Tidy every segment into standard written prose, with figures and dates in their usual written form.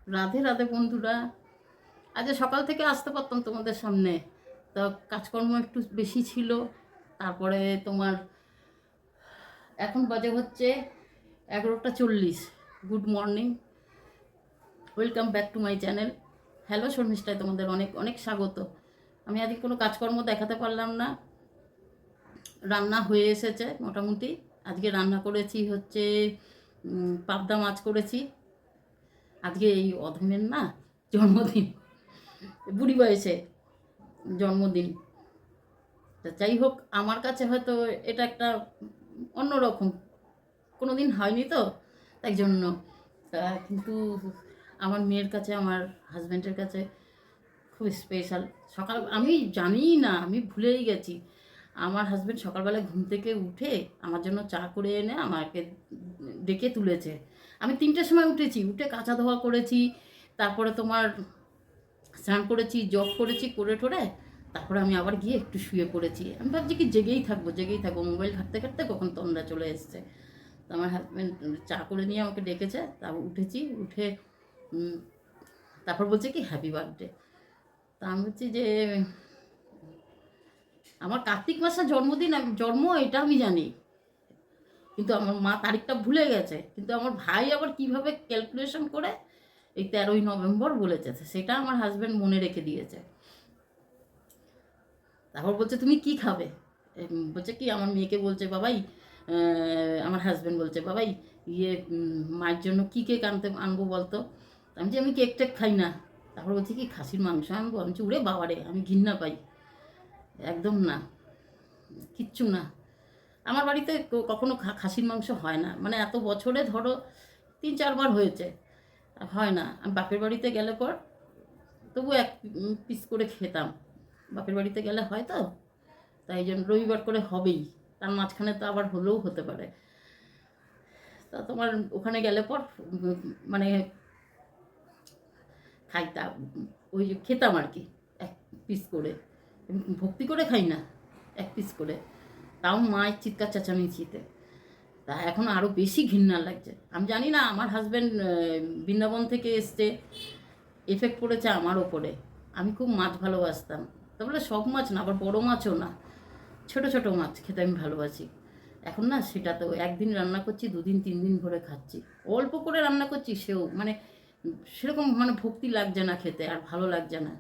রাধে রাধে বন্ধুরা। আজ সকাল থেকে আসতে পারতাম তোমাদের সামনে, তো কাজকর্ম একটু বেশি ছিল। তারপরে তোমার এখন বাজে হচ্ছে 11টা 40। Good morning, welcome back to my channel. Hello শর্মিষ্ঠায় তোমাদের অনেক অনেক স্বাগত। আমি আজকে কোনো কাজকর্ম দেখাতে পারলাম না, রান্না হয়ে এসেছে মোটামুটি। আজকে রান্না করেছি হচ্ছে পাবদা মাছ করেছি। আজকে এই অধমের না জন্মদিন, বুড়ি বয়সে জন্মদিন। তা যাই হোক, আমার কাছে হয়তো এটা একটা অন্যরকম, কোনো দিন হয়নি তো, তাই জন্য। তা কিন্তু আমার মেয়ের কাছে, আমার হাজব্যান্ডের কাছে খুব স্পেশাল। সকাল আমি জানিই না, আমি ভুলেই গেছি। আমার হাজব্যান্ড সকালবেলা ঘুম থেকে উঠে আমার জন্য চা করে এনে আমাকে ডেকে তুলেছে। আমি 3টের সময় উঠেছি, উঠে কাঁচা ধোয়া করেছি, তারপরে তোমার স্নান করেছি, জব করেছি, করে টোরে তারপরে আমি আবার গিয়ে একটু শুয়ে পড়েছি। আমি ভাবছি কি জেগেই থাকবো, মোবাইল ঘাঁটতে ঘাঁটতে কখন তন্দ্রা চলে এসছে। তো আমার হাজব্যান্ড চা করে নিয়ে আমাকে ডেকেছে, তারপর উঠেছি, উঠে তারপর বলছে কি হ্যাপি বার্থডে। তা আমি বলছি যে আমার কার্তিক মাসে জন্মদিন, জন্ম এটা আমি জানি, কিন্তু আমার মা তারিখটা ভুলে গেছে। কিন্তু আমার ভাই আবার কিভাবে ক্যালকুলেশন করে এই 13ই নভেম্বর বলেছে, সেটা আমার হাজব্যান্ড মনে রেখে দিয়েছে। তারপর বলছে তুমি কি খাবে, বলছে কি আমার মেয়েকে বলছে বাবাই, আমার হাজব্যান্ড বলছে বাবাই মায়ের জন্য কী কেক আনবো বলতো। আমি যে আমি কেক টেক খাই না। তারপর বলছি কি খাসির মাংস আনবো। আমি বলছি উড়ে বাবারে, আমি ঘৃণা পাই, একদম না, কিচ্ছু না। আমার বাড়িতে কখনো খাসির মাংস হয় না, মানে এত বছরে ধরো 3-4 বার হয়েছে, হয় না। আমি বাপের বাড়িতে গেলে পর তবু এক পিস করে খেতাম, বাপের বাড়িতে গেলে হয় তো, তাই জন্য রবিবার করে হবেই, তার মাঝখানে তো আবার হলেও হতে পারে। তা তোমার ওখানে গেলে পর মানে খাইতাম, ওই যে খেতাম আর কি, এক পিস করে। ভক্তি করে খাই না, এক পিস করে, তাও মায়ের চিৎকার চেঁচামেচিতে। তা এখন আরও বেশি ঘৃণা লাগছে। আমি জানি না আমার হাজব্যান্ড বৃন্দাবন থেকে এসছে, এফেক্ট পড়েছে আমার ওপরে। আমি খুব মাছ ভালোবাসতাম, তারপরে সব মাছ না, আবার বড়ো মাছও না, ছোট ছোট মাছ খেতে আমি ভালোবাসি। এখন না সেটা তো একদিন রান্না করছি, 2 দিন 3 দিন ধরে খাচ্ছি। অল্প করে রান্না করছি, সেও মানে সেরকম মানে ভক্তি লাগছে না খেতে, আর ভালো লাগছে না।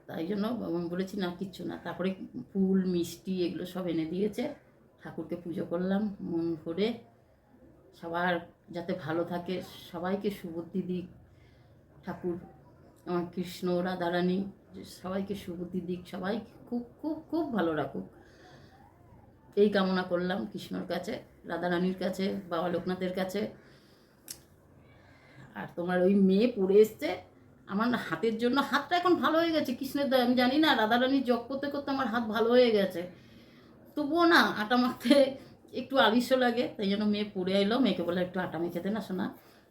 তাই জন্য বলেছি না কিচ্ছু না। তারপরে ফুল মিষ্টি এগুলো সব এনে দিয়েছে, ঠাকুরকে পুজো করলাম মন ভরে। সবার যাতে ভালো থাকে, সবাইকে সুবুদ্ধি দিক ঠাকুর, আমার কৃষ্ণ রাধারানী, সবাইকে সুবুদ্ধি দিক, সবাই খুব খুব খুব ভালো রাখুক, এই কামনা করলাম কৃষ্ণর কাছে, রাধারানীর কাছে, বাবা লোকনাথের কাছে। আর তোমার ওই মেয়ে পড়ে এসছে আমার হাতের জন্য, হাতটা এখন ভালো হয়ে গেছে কৃষ্ণের দয়া, আমি জানি না, রাধারানীর জপ করতে করতে আমার হাত ভালো হয়ে গেছে। তবুও না আটা মাখতে একটু আলস্য লাগে, তাই জন্য মেয়ে পড়ে এলো, মেয়েকে বলে একটু আটা মেখে দে না শোনা।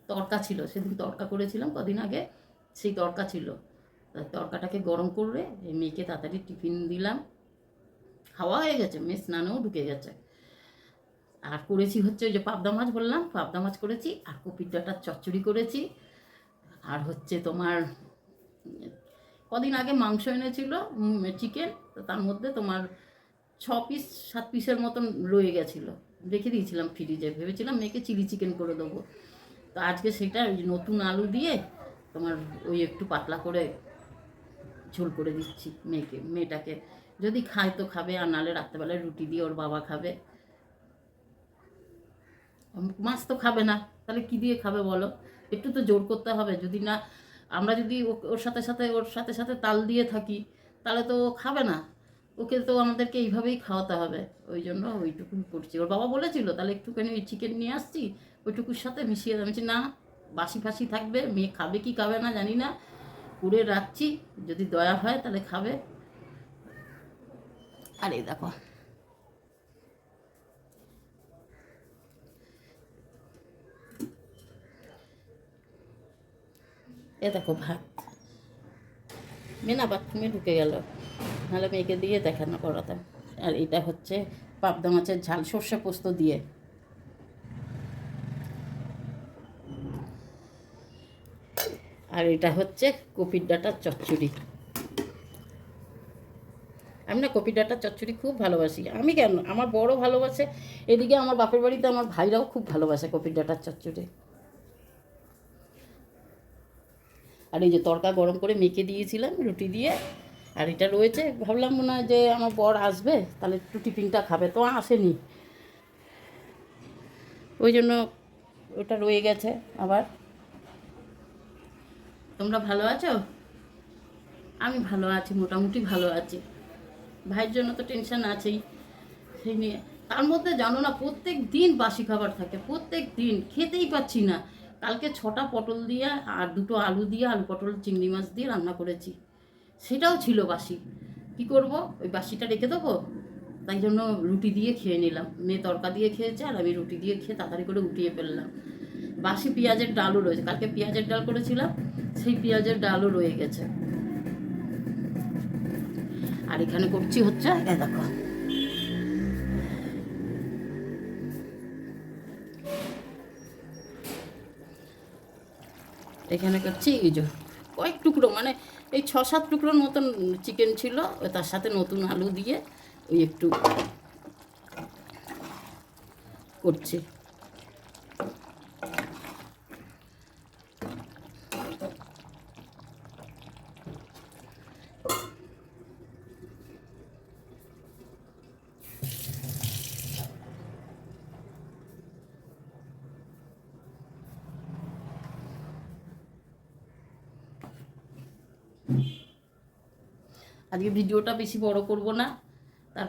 তড়কা ছিল, সেদিন তড়কা করেছিলাম কদিন আগে, সেই তড়কা ছিল। তাই তড়কাটাকে গরম করে মেয়েকে তাড়াতাড়ি টিফিন দিলাম, খাওয়া হয়ে গেছে, মেয়ে স্নানেও ঢুকে গেছে। আর করেছি হচ্ছে ওই যে পাবদা মাছ বললাম, পাবদা মাছ করেছি, আর কপির ডাঁটার চচ্চড়ি করেছি। আর হচ্ছে তোমার কদিন আগে মাংস এনেছিল, চিকেন, তো তার মধ্যে তোমার 6-7 পিসের মতন রয়ে গেছিলো, রেখে দিয়েছিলাম ফ্রিজে, ভেবেছিলাম মেয়েকে চিলি চিকেন করে দেবো। তো আজকে সেটা ওই নতুন আলু দিয়ে তোমার ওই একটু পাতলা করে ঝোল করে দিচ্ছি মেয়েটাকে, যদি খায় তো খাবে, আর নাহলে রাত্রেবেলায় রুটি দিয়ে ওর বাবা খাবে। মাছ তো খাবে না, তাহলে কি দিয়ে খাবে বলো? একটু তো জোর করতে হবে, যদি না আমরা যদি ওর সাথে সাথে তাল দিয়ে থাকি, তাহলে তো ও খাবে না। ওকে তো আমাদেরকে এইভাবেই খাওয়াতে হবে, ওই জন্য ওইটুকু করছি। ওর বাবা বলেছিল তাহলে একটুখানি ওই চিকেন নিয়ে আসছি, ওইটুকুর সাথে মিশিয়ে আমি না, বাসি ফাসি থাকবে, মেয়ে খাবে কি খাবে না জানি না, করে রাখছি, যদি দয়া হয় তাহলে খাবে। আর এই দেখো, এ দেখো ভাত, মেয়ে না বাথরুমে ঢুকে গেল, নাহলে মেয়েকে দিয়ে দেখানো করাতাম। আর এটা হচ্ছে পাবদা মাছের ঝাল, সর্ষে পোস্ত দিয়ে। আর এটা হচ্ছে কপির ডাঁটার চচ্চড়ি। আমি না কপির ডাঁটার চচ্চড়ি খুব ভালোবাসি। আমি কেন, আমার বড় ভালোবাসে, এদিকে আমার বাপের বাড়িতে আমার ভাইরাও খুব ভালোবাসে কপির ডাঁটার চচ্চড়ি। আর এই যে তড়কা গরম করে মেখে দিয়েছিলাম রুটি দিয়ে, আর এটা রয়েছে। ভাবলাম মনে হয় যে আমার বর আসবে, তাহলে একটু টিফিনটা খাবে, তো আসেনি, ওই জন্য ওটা রয়ে গেছে। আবার তোমরা ভালো আছো? আমি ভালো আছি, মোটামুটি ভালো আছি। ভাইয়ের জন্য তো টেনশন আছেই, সেই নিয়ে। তার মধ্যে জানো না, প্রত্যেক দিন বাসি খাবার থাকে, প্রত্যেক দিন খেতেই পাচ্ছি না। কালকে 6টা পটল দিয়ে আর 2টো আলু দিয়ে, আলু পটল চিংড়ি মাছ দিয়ে রান্না করেছি, সেটাও ছিল বাসি। কি করব, ওই বাসিটা রেখে দেবো? তাই জন্য রুটি দিয়ে খেয়ে নিলাম। মেয়ে তড়কা দিয়ে খেয়েছে, আর আমি রুটি দিয়ে খেয়ে তাড়াতাড়ি করে উঠিয়ে ফেললাম। বাসি পেঁয়াজের ডালও রয়েছে, কালকে পেঁয়াজের ডাল করেছিলাম, সেই পেঁয়াজের ডালও রয়ে গেছে। আর এখানে করছি হচ্ছে, দেখো, এখানে করছি এই যে কয়েক টুকরো, মানে এই 6-7 টুকরোর মতন চিকেন ছিল, তার সাথে নতুন আলু দিয়ে ওই একটু করছি। আজকে ভিডিওটা বেশি বড় করব না, তার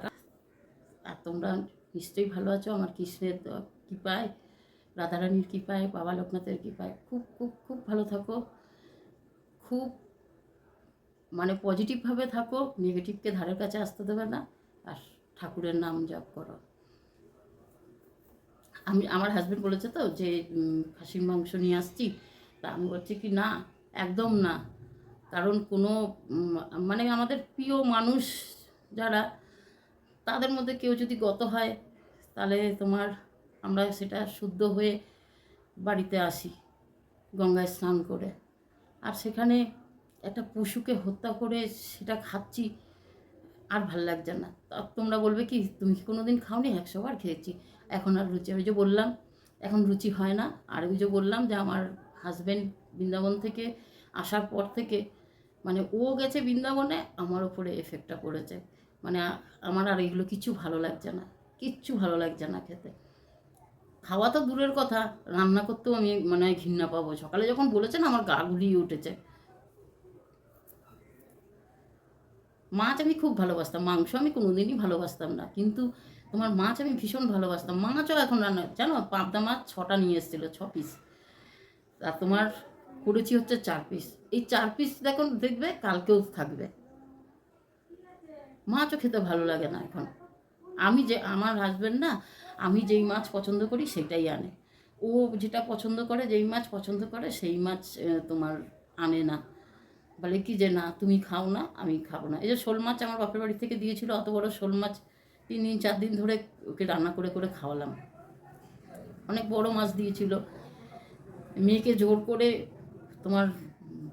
আর তোমরা নিশ্চয়ই ভালো আছো। আমার কৃষ্ণের কৃপায়, রাধারানীর কৃপায়, বাবা লোকনাথের কৃপায় খুব খুব খুব ভালো থাকো। খুব মানে পজিটিভভাবে থাকো, নেগেটিভকে ধারের কাছে আসতে দেবে না, আর ঠাকুরের নাম জপ করো। আমার হাজব্যান্ড বলেছে তো যে খাসির মাংস নিয়ে আসছি, তা আমি বলছি কি না, একদম না। কারণ কোনো মানে আমাদের প্রিয় মানুষ যারা, তাদের মধ্যে কেউ যদি গত হয়, তাহলে তোমার আমরা সেটা শুদ্ধ হয়ে বাড়িতে আসি গঙ্গায় স্নান করে, আর সেখানে একটা পশুকে হত্যা করে সেটা খাচ্ছি, আর ভাল লাগছে না। তোমরা বলবে কি, তুমি কি কোনো দিন খাওনি? 100বার খেয়েছি, এখন আর রুচি, ওই যে বললাম এখন রুচি হয় না। আর ওই যে বললাম যে আমার হাজব্যান্ড বৃন্দাবন থেকে আসার পর থেকে, মানে ও গেছে বৃন্দাবনে, আমার ওপরে এফেক্টটা পড়েছে। মানে আমার আর এগুলো কিছু ভালো লাগছে না, কিচ্ছু ভালো লাগছে না খেতে। খাওয়া তো দূরের কথা, রান্না করতেও আমি মানে ঘৃণা পাবো। সকালে যখন বলেছে না, আমার গা গুলিয়ে উঠেছে। মাছ আমি খুব ভালোবাসতাম, মাংস আমি কোনোদিনই ভালোবাসতাম না, কিন্তু তোমার মাছ আমি ভীষণ ভালোবাসতাম। মাছও এখন রান্না, জানো, পাবদা মাছ 6টা নিয়ে এসেছিলো, 6 পিস, আর তোমার করেছি হচ্ছে 4 পিস। এই 4 পিস দেখো, দেখবে কালকেও থাকবে। মাছও খেতে ভালো লাগে না এখন। আমি যে, আমার হাজব্যান্ড না, আমি যেই মাছ পছন্দ করি সেটাই আনে। ও যেটা পছন্দ করে, যেই মাছ পছন্দ করে সেই মাছ তোমার আনে না। বলে কি যে না, তুমি খাও না, আমি খাবো না। এই যে শোল মাছ আমার বাপের বাড়ি থেকে দিয়েছিল, অত বড় শোল মাছ 3 দিন 4 দিন ধরে ওকে রান্না করে করে খাওয়ালাম। অনেক বড় মাছ দিয়েছিল। মেয়েকে জোর করে তোমার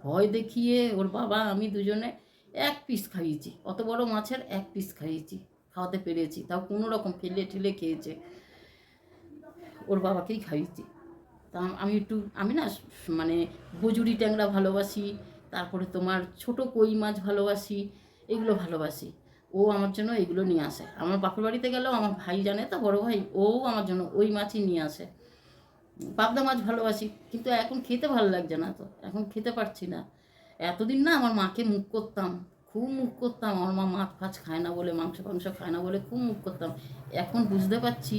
ভয় দেখিয়ে ওর বাবা আমি দুজনে 1 পিস খাইয়েছি, অত বড় মাছের 1 পিস খাইয়েছি, খাওয়াতে পেরেছি, তাও কোনো রকম ফেলে ঠেলে খেয়েছে, ওর বাবাকেই খাইয়েছি। তা আমি না মানে বজুরি ট্যাংরা ভালোবাসি, তারপরে তোমার ছোট কই মাছ ভালোবাসি, এগুলো ভালোবাসি। ও আমার জন্য এগুলো নিয়ে আসে। আমার বাপের বাড়িতে গেলেও আমার ভাই জানে তো, বড় ভাই, ও আমার জন্য ওই মাছই নিয়ে আসে। পাবদা মাছ ভালোবাসি, কিন্তু এখন খেতে ভালো লাগছে না, তো এখন খেতে পারছি না। এতদিন না আমার মাকে মুখ করতাম, খুব মুখ করতাম, আমার মা মাছ ফাছ খায় না বলে, মাংস ফাংস খায় না বলে খুব মুখ করতাম। এখন বুঝতে পারছি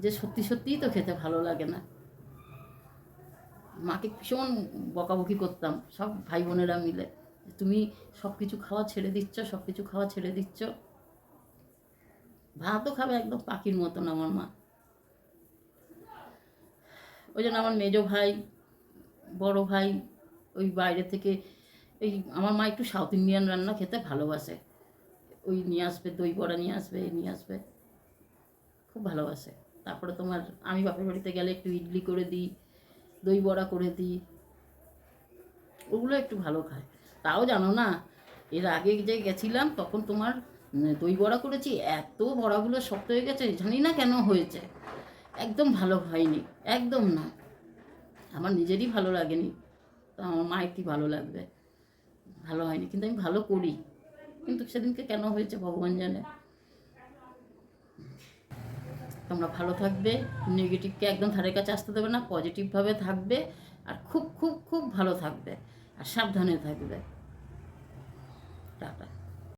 যে সত্যি সত্যিই তো খেতে ভালো লাগে না। মাকে ভীষণ বকাবকি করতাম, সব ভাই বোনেরা মিলে, তুমি সব কিছু খাওয়া ছেড়ে দিচ্ছ, সব কিছু খাওয়া ছেড়ে দিচ্ছ। ভাতও খাবে একদম পাখির মতন আমার মা। ওই জন্য আমার মেজো ভাই, বড় ভাই ওই বাইরে থেকে, এই আমার মা একটু সাউথ ইন্ডিয়ান রান্না খেতে ভালোবাসে, ওই নিয়ে আসবে, দই বড়া নিয়ে আসবে, এই নিয়ে আসবে, খুব ভালোবাসে। তারপরে তোমার আমি বাপের বাড়িতে গেলে একটু ইডলি করে দিই, দই বড়া করে দিই, ওগুলো একটু ভালো খায়। তাও জানো না, এর আগে যে গেছিলাম তখন তোমার দই বড়া করেছি, এত বড়াগুলো শক্ত হয়ে গেছে, জানি না কেন হয়েছে, একদম ভালো হয়নি, একদম না। আমার নিজেরই ভালো লাগেনি, তো আমার মায়ের কি ভালো লাগবে, ভালো হয়নি। কিন্তু আমি ভালো করি, কিন্তু সেদিনকে কেন হয়েছে ভগবান জানে। তোমরা ভালো থাকবে, নেগেটিভকে একদম ধারে কাছে আসতে দেবে না, পজিটিভভাবে থাকবে, আর খুব খুব খুব ভালো থাকবে, আর সাবধানে থাকবে। টাটা।